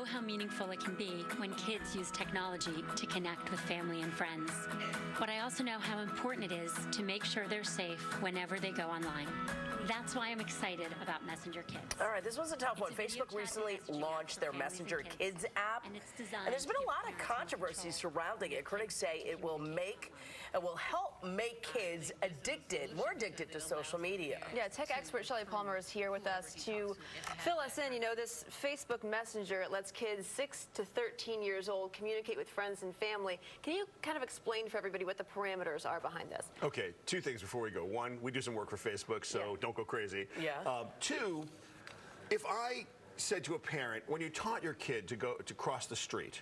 how meaningful it can be when kids use technology to connect with family and friends. But I also know how important it is to make sure they're safe whenever they go online. That's why I'm excited about Messenger Kids. All right, this was a tough one. Facebook recently launched their Messenger Kids app, and there's been a lot of controversy surrounding it. Critics say it will help make kids more addicted to social media. Yeah, tech expert Shelly Palmer is here with us to fill us in. You know, this Facebook Messenger, it lets kids 6 to 13 years old communicate with friends and family. Can you kind of explain for everybody what the parameters are behind this? Okay, two things before we go. One, we do some work for Facebook, so don't go crazy. Yeah. Two, if I said to a parent, when you taught your kid to cross the street,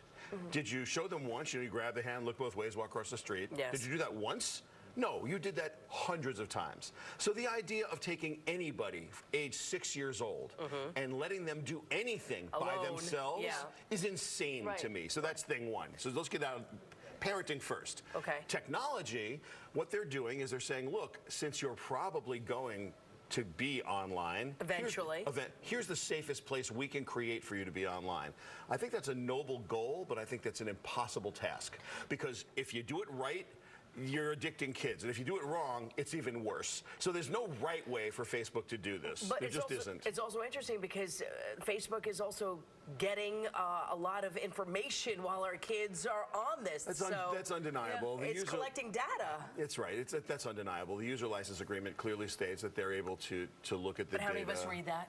did you show them once? You grab the hand, look both ways, walk across the street? Yes. Did you do that once? No, you did that hundreds of times. So the idea of taking anybody age 6 years old and letting them do anything by themselves is insane to me. So that's thing one. So let's get down parenting first. Okay. Technology, what they're doing is they're saying, look, since you're probably going to be online eventually, here's the safest place we can create for you to be online. I think that's a noble goal, but I think that's an impossible task, because if you do it right, you're addicting kids, and if you do it wrong, it's even worse. So there's no right way for Facebook to do this. But there just isn't. It's also interesting because Facebook is also getting a lot of information while our kids are on this. That's undeniable. Yeah, it's collecting data. It's right. That's undeniable. The user license agreement clearly states that they're able to look at the data. But how many of us read that?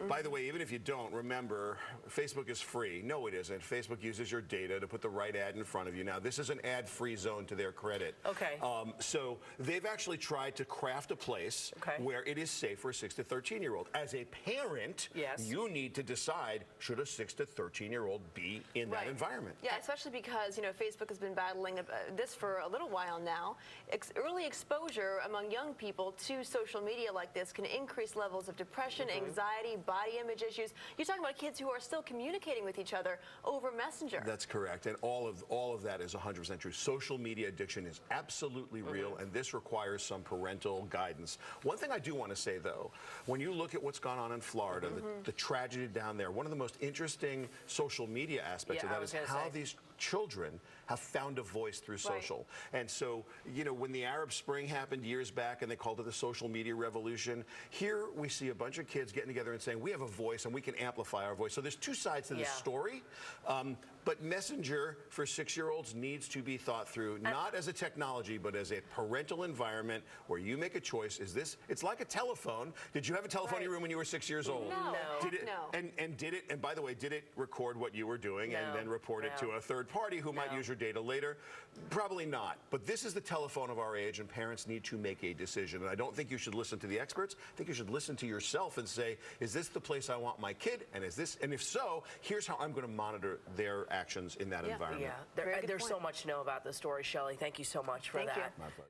By the way, even if you don't, remember, Facebook is free. No, it isn't. Facebook uses your data to put the right ad in front of you. Now, this is an ad-free zone to their credit. Okay. So they've actually tried to craft a place where it is safe for a 6 to 13-year-old. As a parent, you need to decide, should a 6 to 13-year-old be in that environment? Yeah, especially because, you know, Facebook has been battling this for a little while now. Early exposure among young people to social media like this can increase levels of depression, anxiety, body image issues. You're talking about kids who are still communicating with each other over Messenger. That's correct, and all of that is 100% true. Social media addiction is absolutely real, and this requires some parental guidance. One thing I do want to say, though, when you look at what's gone on in Florida, the tragedy down there, one of the most interesting social media aspects of that is how these children have found a voice through social. And so, you know, when the Arab Spring happened years back and they called it the social media revolution, here we see a bunch of kids getting together and saying, we have a voice and we can amplify our voice. So there's two sides to this story. But Messenger for 6-year-olds needs to be thought through, not as a technology, but as a parental environment where you make a choice. It's like a telephone. Did you have a telephone in your room when you were 6 years old? No. Did it, and by the way, did it record what you were doing and then report it to a third party who might use your data later? Probably not. But this is the telephone of our age, and parents need to make a decision. And I don't think you should listen to the experts. I think you should listen to yourself and say, is this the place I want my kid? And if so, here's how I'm going to monitor their actions in that environment. Yeah, there's so much to know about the story, Shelly. Thank you so much for that. Thank you.